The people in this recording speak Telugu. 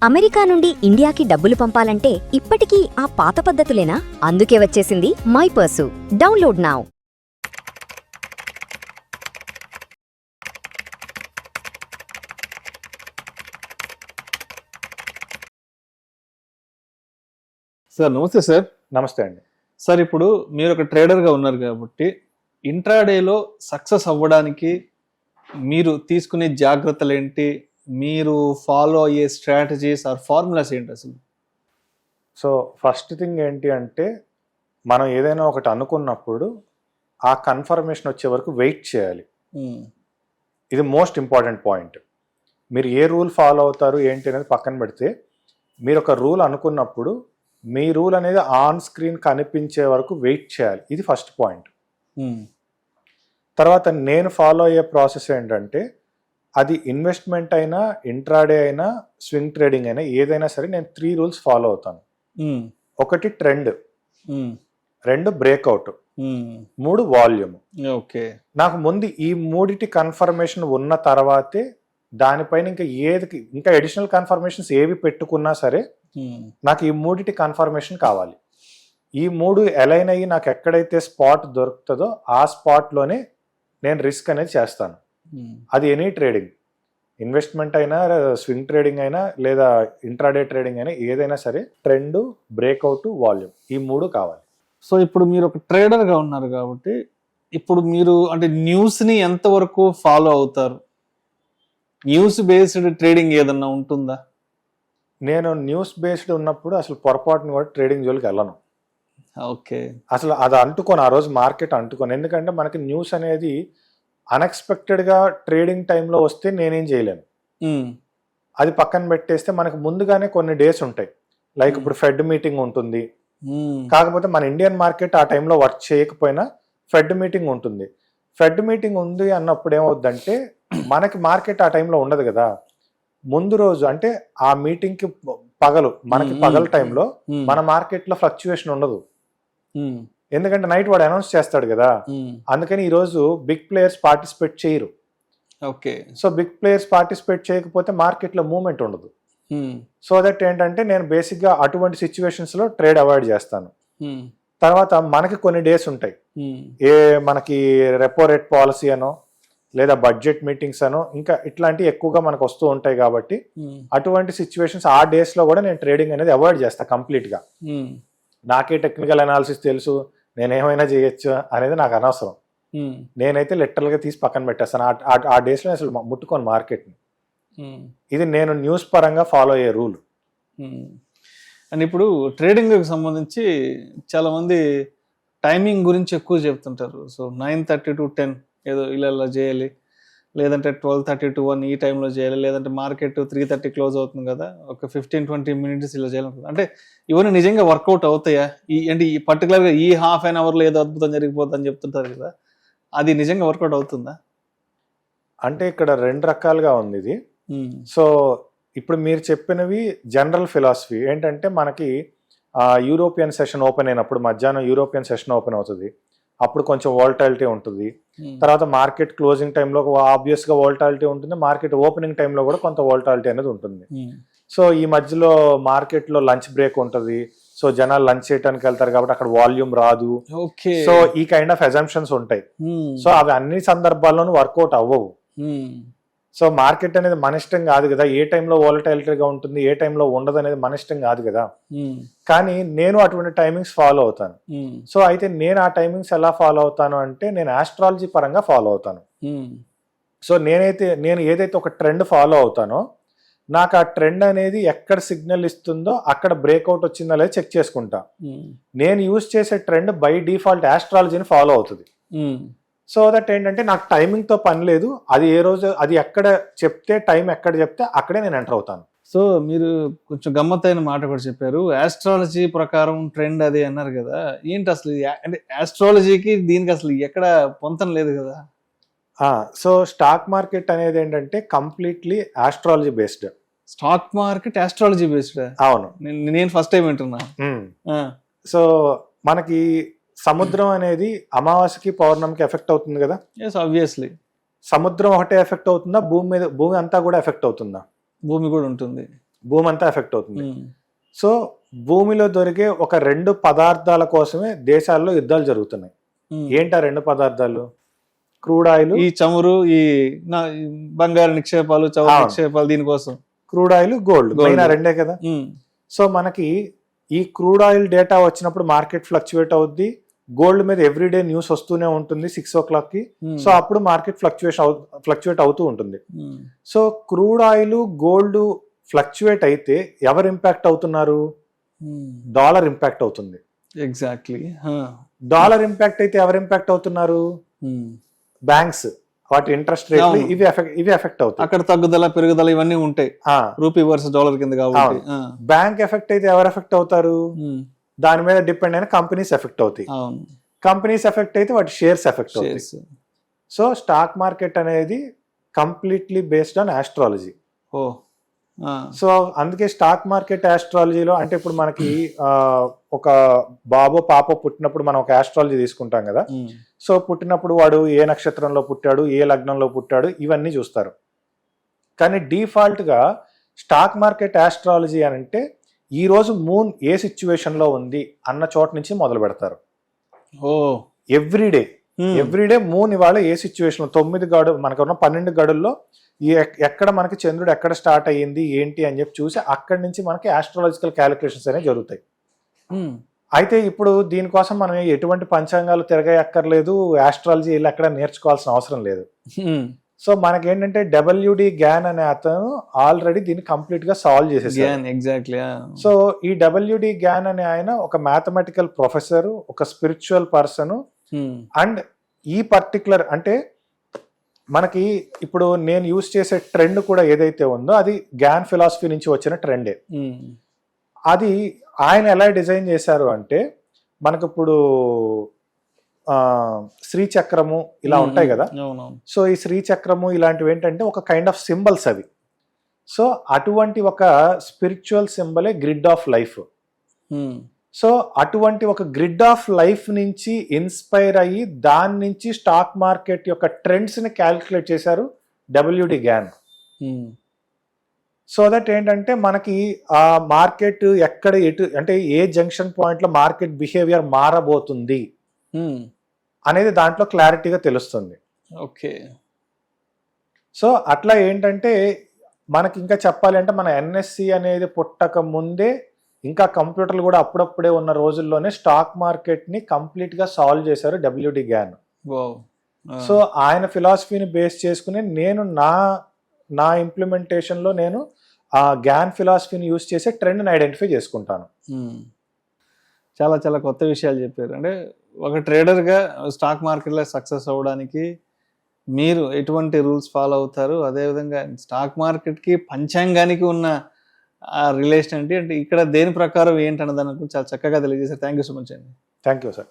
అమెరికా నుండి ఇండియాకి డబ్బులు పంపాలంటే ఇప్పటికీ ఆ పాత పద్ధతులేనా? అందుకే వచ్చేసింది మైపర్సు. Download now. సార్ నమస్తే సార్. నమస్తే అండి. సార్ ఇప్పుడు మీరు ఒక ట్రేడర్గా ఉన్నారు కాబట్టి ఇంట్రాడేలో సక్సెస్ అవ్వడానికి మీరు తీసుకునే జాగ్రత్తలు ఏంటి, మీరు ఫాలో అయ్యే స్ట్రాటజీస్ ఆర్ ఫార్ములాస్ ఏంటి అసలు? సో ఫస్ట్ థింగ్ ఏంటి అంటే, మనం ఏదైనా ఒకటి అనుకున్నప్పుడు ఆ కన్ఫర్మేషన్ వచ్చే వరకు వెయిట్ చేయాలి. ఇది మోస్ట్ ఇంపార్టెంట్ పాయింట్. మీరు ఏ రూల్ ఫాలో అవుతారు ఏంటి అనేది పక్కన పెడితే, మీరు ఒక రూల్ అనుకున్నప్పుడు మీ రూల్ అనేది ఆన్ స్క్రీన్ కనిపించే వరకు వెయిట్ చేయాలి. ఇది ఫస్ట్ పాయింట్. తర్వాత నేను ఫాలో అయ్యే ప్రాసెస్ ఏంటంటే, అది ఇన్వెస్ట్మెంట్ అయినా, ఇంట్రాడే అయినా, స్వింగ్ ట్రేడింగ్ అయినా, ఏదైనా సరే నేను 3 రూల్స్ ఫాలో అవుతాను. 1 ట్రెండ్, 2 బ్రేక్అవుట్, 3 వాల్యూమ్. ఓకే. నాకు ముందు ఈ 3 కన్ఫర్మేషన్ ఉన్న తర్వాతే దానిపైన ఇంకా అడిషనల్ కన్ఫర్మేషన్స్ ఏవి పెట్టుకున్నా సరే నాకు ఈ 3 కన్ఫర్మేషన్ కావాలి. ఈ 3 అలైన్ అయ్యి నాకు ఎక్కడైతే స్పాట్ దొరుకుతుందో ఆ స్పాట్లోనే నేను రిస్క్ అనేది చేస్తాను. అది ఎనీ ట్రేడింగ్, ఇన్వెస్ట్మెంట్ అయినా, స్వింగ్ ట్రేడింగ్ అయినా, లేదా ఇంట్రాడే ట్రేడింగ్ అయినా, ఏదైనా సరే ట్రెండ్, బ్రేక్అవుట్, వాల్యూమ్, ఈ 3 కావాలి. సో ఇప్పుడు మీరు ఒక ట్రేడర్గా ఉన్నారు కాబట్టి ఇప్పుడు మీరు అంటే న్యూస్ని ఎంతవరకు ఫాలో అవుతారు? న్యూస్ బేస్డ్ ట్రేడింగ్ ఏదన్నా ఉంటుందా? నేను న్యూస్ బేస్డ్ ఉన్నప్పుడు అసలు పొరపాటును కూడా ట్రేడింగ్ జోలికి వెళ్ళను. ఓకే. అసలు అది అంటుకోను, ఆ రోజు మార్కెట్ అంటుకోను. ఎందుకంటే మనకి న్యూస్ అనేది అన్ఎక్స్పెక్టెడ్గా ట్రేడింగ్ టైంలో వస్తే నేనేం చేయలేను. అది పక్కన పెట్టేస్తే మనకు ముందుగానే కొన్ని డేస్ ఉంటాయి. లైక్ ఇప్పుడు ఫెడ్ మీటింగ్ ఉంటుంది. కాకపోతే మన ఇండియన్ మార్కెట్ ఆ టైంలో వర్క్ చేయకపోయినా ఫెడ్ మీటింగ్ ఉంటుంది. ఫెడ్ మీటింగ్ ఉంది అన్నప్పుడు ఏమవుద్దంటే, మనకి మార్కెట్ ఆ టైంలో ఉండదు కదా. ముందు రోజు అంటే ఆ మీటింగ్కి మనకి పగలు టైంలో మన మార్కెట్లో ఫ్లక్చుయేషన్ ఉండదు. ఎందుకంటే నైట్ వాడు అనౌన్స్ చేస్తాడు కదా. అందుకని ఈరోజు బిగ్ ప్లేయర్స్ పార్టిసిపేట్ చేయరు. Okay. So big players participate చేయకపోతే మార్కెట్లో మూవ్మెంట్ ఉండదు. సో దట్ ఏంటంటే నేను బేసిక్గా అటువంటి సిచ్యువేషన్స్లో ట్రేడ్ అవాయిడ్ చేస్తాను. తర్వాత మనకి కొన్ని డేస్ ఉంటాయి, మనకి రెపో రేట్ పాలసీ అనో లేదా బడ్జెట్ మీటింగ్స్ అనో ఇంకా ఇట్లాంటివి ఎక్కువగా మనకు వస్తూ ఉంటాయి. కాబట్టి అటువంటి సిచ్యువేషన్స్ ఆ డేస్లో కూడా నేను ట్రేడింగ్ అనేది అవాయిడ్ చేస్తాను కంప్లీట్గా. నాకే టెక్నికల్ అనాలిసిస్ తెలుసు, నేనేమైనా చేయొచ్చు అనేది నాకు అనవసరం. నేనైతే లిటరల్గా తీసి పక్కన పెట్టేస్తాను. ఆ డేస్లో అసలు ముట్టుకోను మార్కెట్ని. ఇది నేను న్యూస్ పరంగా ఫాలో అయ్యే రూల్. అండ్ ఇప్పుడు ట్రేడింగ్కి సంబంధించి చాలామంది టైమింగ్ గురించి ఎక్కువ చెప్తుంటారు. సో 9:30 to 10 ఏదో ఇలా చేయాలి, లేదంటే 12:30 to 1 ఈ టైంలో చేయాలి, లేదంటే మార్కెట్ 3:30 క్లోజ్ అవుతుంది కదా, ఒక 15-20 minutes ఇలా చేయాలనుకుంటుంది. అంటే ఇవన్నీ నిజంగా వర్కౌట్ అవుతాయా? అంటే ఈ పర్టికులర్గా ఈ హాఫ్ అన్ అవర్లో ఏదో అద్భుతం జరిగిపోతుందని చెప్తుంటారు కదా, అది నిజంగా వర్కౌట్ అవుతుందా? అంటే ఇక్కడ 2 రకాలుగా ఉంది ఇది. సో ఇప్పుడు మీరు చెప్పినవి జనరల్ ఫిలాసఫీ ఏంటంటే, మనకి యూరోపియన్ సెషన్ ఓపెన్ అయినప్పుడు మధ్యాహ్నం యూరోపియన్ సెషన్ ఓపెన్ అవుతుంది, అప్పుడు కొంచెం వోల్టాలిటీ ఉంటుంది. తర్వాత మార్కెట్ క్లోజింగ్ టైంలో ఆబ్వియస్గా వోల్టాలిటీ ఉంటుంది, మార్కెట్ ఓపెనింగ్ టైంలో కూడా కొంత వోల్టాలిటీ అనేది ఉంటుంది. సో ఈ మధ్యలో మార్కెట్లో లంచ్ బ్రేక్ ఉంటుంది. సో జనాలు లంచ్ చేయడానికి వెళ్తారు కాబట్టి అక్కడ వాల్యూమ్ రాదు. సో ఈ కైండ్ ఆఫ్ అజంప్షన్స్ ఉంటాయి. సో అవి అన్ని సందర్భాల్లోనూ వర్కౌట్ అవ్వవు. సో మార్కెట్ అనేది మన ఇష్టం కాదు కదా, ఏ టైంలో వోలటైలిటీగా ఉంటుంది, ఏ టైంలో ఉండదు అనేది మన ఇష్టం కాదు కదా. కానీ నేను అటువంటి టైమింగ్స్ ఫాలో అవుతాను. సో అయితే నేను ఆ టైమింగ్స్ ఎలా ఫాలో అవుతాను అంటే, నేను ఆస్ట్రాలజీ పరంగా ఫాలో అవుతాను. సో నేను ఏదైతే ఒక ట్రెండ్ ఫాలో అవుతానో, నాకు ఆ ట్రెండ్ అనేది ఎక్కడ సిగ్నల్ ఇస్తుందో అక్కడ బ్రేక్అవుట్ వచ్చిందా లేదా చెక్ చేసుకుంటా. నేను యూజ్ చేసే ట్రెండ్ బై డిఫాల్ట్ ఆస్ట్రాలజీని ఫాలో అవుతుంది. సో దట్ ఏంటంటే నాకు టైమింగ్తో పని లేదు, అది ఏ రోజు అది ఎక్కడ చెప్తే, టైం ఎక్కడ చెప్తే అక్కడే నేను ఎంటర్ అవుతాను. సో మీరు కొంచెం గమ్మత్తైన మాట కూడా చెప్పారు, ఆస్ట్రాలజీ ప్రకారం ట్రెండ్ అది అన్నారు కదా. ఏంటి అసలు అంటే ఆస్ట్రాలజీకి దీనికి అసలు ఎక్కడ పొంతం లేదు కదా? సో స్టాక్ మార్కెట్ అనేది ఏంటంటే completely astrology based. Stock market astrology based? అవును, నేను ఫస్ట్ టైం వింటున్నా. సో మనకి సముద్రం అనేది అమావాస్యకి పౌర్ణమికి ఎఫెక్ట్ అవుతుంది కదా. ఆబ్వియస్లీ. సముద్రం ఒకటే ఎఫెక్ట్ అవుతుందా, భూమి అంతా కూడా ఎఫెక్ట్ అవుతుందా? భూమి కూడా ఉంటుంది. భూమి అంతా ఎఫెక్ట్ అవుతుంది. సో భూమిలో దొరికే ఒక 2 పదార్థాల కోసమే దేశాల్లో యుద్ధాలు జరుగుతున్నాయి. ఏంటి ఆ 2 పదార్థాలు? క్రూడ్ ఆయిల్, ఈ చమురు, ఈ బంగారు నిక్షేపాలు, చమురు నిక్షేపాలు, దీనికోసం క్రూడ్ ఆయిల్, గోల్డ్, మెయిన్ ఆ 2 కదా. సో మనకి ఈ క్రూడ్ ఆయిల్ డేటా వచ్చినప్పుడు మార్కెట్ ఫ్లక్చువేట్ అవుద్ది. గోల్డ్ మీద ఎవ్రీడే న్యూస్ వస్తూనే ఉంటుంది 6 o'clock కి. సో అప్పుడు మార్కెట్ ఫ్లక్చువేట్ అవుతూ ఉంటుంది. So crude oil, gold fluctuate అయితే ఎవరు ఇంపాక్ట్ అవుతున్నారు? డాలర్ ఇంపాక్ట్ అవుతుంది. ఎగ్జాక్ట్లీ. డాలర్ ఇంపాక్ట్ అయితే ఎవరు ఇంపాక్ట్ అవుతున్నారు? బ్యాంక్స్, వాటి ఇంట్రెస్ట్ రేట్లు ఇవి ఎఫెక్ట్ అవుతాయి. అక్కడ తగ్గుదల పెరుగుదల ఇవన్నీ ఉంటాయి రూపీ వర్సెస్ డాలర్ కింద కాబట్టి. బ్యాంక్ ఎఫెక్ట్ అయితే ఎవరు ఎఫెక్ట్ అవుతారు? దాని మీద డిపెండ్ అయిన కంపెనీస్ ఎఫెక్ట్ అవుతాయి. కంపెనీస్ ఎఫెక్ట్ అయితే వాటి షేర్స్ ఎఫెక్ట్ అవుతాయి. సో స్టాక్ మార్కెట్ అనేది completely based on astrology. So అందుకే స్టాక్ మార్కెట్ ఆస్ట్రాలజీలో అంటే ఇప్పుడు మనకి ఒక బాబో పాపో పుట్టినప్పుడు మనం ఒక ఆస్ట్రాలజీ తీసుకుంటాం కదా. సో పుట్టినప్పుడు వాడు ఏ నక్షత్రంలో పుట్టాడు, ఏ లగ్నంలో పుట్టాడు, ఇవన్నీ చూస్తారు. కానీ డిఫాల్ట్ గా స్టాక్ మార్కెట్ ఆస్ట్రాలజీ అని అంటే ఈ రోజు మూన్ ఏ సిచ్యువేషన్ లో ఉంది అన్న చోట నుంచి మొదలు పెడతారు. ఎవ్రీడే మూన్ ఇవాళ ఏ సిచ్యువేషన్, 9 గడులు మనకున్న 12 గడుల్లో ఎక్కడ మనకి చంద్రుడు ఎక్కడ స్టార్ట్ అయ్యింది ఏంటి అని చెప్పి చూసి అక్కడి నుంచి మనకి ఆస్ట్రాలజికల్ క్యాలిక్యులేషన్స్ అనేవి జరుగుతాయి. అయితే ఇప్పుడు దీనికోసం మనం ఎటువంటి పంచాంగాలు తిరగక్కర్లేదు, ఆస్ట్రాలజీ ఇలా ఎక్కడ నేర్చుకోవాల్సిన అవసరం లేదు. సో మనకేంటంటే WD గ్యాన్ అనే అతను ఆల్రెడీ దీన్ని కంప్లీట్ గా సాల్వ్ చేసేసారు. ఎగ్జాక్ట్లీ. సో ఈ WD గ్యాన్ అనే ఆయన ఒక మ్యాథమెటికల్ ప్రొఫెసర్, ఒక స్పిరిచువల్ పర్సన్. అండ్ ఈ పర్టికులర్ అంటే మనకి ఇప్పుడు నేను యూజ్ చేసే ట్రెండ్ కూడా ఏదైతే ఉందో అది గ్యాన్ ఫిలాసఫీ నుంచి వచ్చిన ట్రెండే. అది ఆయన ఎలా డిజైన్ చేశారు అంటే మనకి ఇప్పుడు శ్రీచక్రము ఇలా ఉంటాయి కదా. సో ఈ శ్రీచక్రము ఇలాంటివి ఏంటంటే ఒక కైండ్ ఆఫ్ సింబల్స్ అవి. సో అటువంటి ఒక స్పిరిచువల్ సింబలే గ్రిడ్ ఆఫ్ లైఫ్. సో అటువంటి ఒక గ్రిడ్ ఆఫ్ లైఫ్ నుంచి ఇన్స్పైర్ అయ్యి దాని నుంచి స్టాక్ మార్కెట్ యొక్క ట్రెండ్స్ ని క్యాలిక్యులేట్ చేశారు WD గ్యాన్. సో దట్ ఏంటంటే మనకి ఆ మార్కెట్ ఎక్కడ ఎటు అంటే ఏ జంక్షన్ పాయింట్ లో మార్కెట్ బిహేవియర్ మారబోతుంది అనేది దాంట్లో క్లారిటీగా తెలుస్తుంది. ఓకే. సో అట్లా ఏంటంటే మనకి ఇంకా చెప్పాలి అంటే మన NSE అనేది పుట్టక ముందే ఇంకా కంప్యూటర్లు కూడా అప్పుడప్పుడే ఉన్న రోజుల్లోనే స్టాక్ మార్కెట్ ని కంప్లీట్ గా సాల్వ్ చేశారు WD గ్యాన్. సో ఆయన ఫిలాసఫీని బేస్ చేసుకుని నేను నా ఇంప్లిమెంటేషన్ లో నేను ఆ గ్యాన్ ఫిలాసఫీని యూజ్ చేసే ట్రెండ్ని ఐడెంటిఫై చేసుకుంటాను. చాలా చాలా కొత్త విషయాలు చెప్పారు. అంటే ఒక ట్రేడర్గా స్టాక్ మార్కెట్లో సక్సెస్ అవ్వడానికి మీరు ఎటువంటి రూల్స్ ఫాలో అవుతారు, అదేవిధంగా స్టాక్ మార్కెట్కి పంచాంగానికి ఉన్న ఆ రిలేషన్ ఏంటి, అంటే ఇక్కడ దేని ప్రకారం ఏంటన్నదానికి చాలా చక్కగా తెలియజేశారు. థ్యాంక్ యూ సో మచ్ అండి. Thank you sir.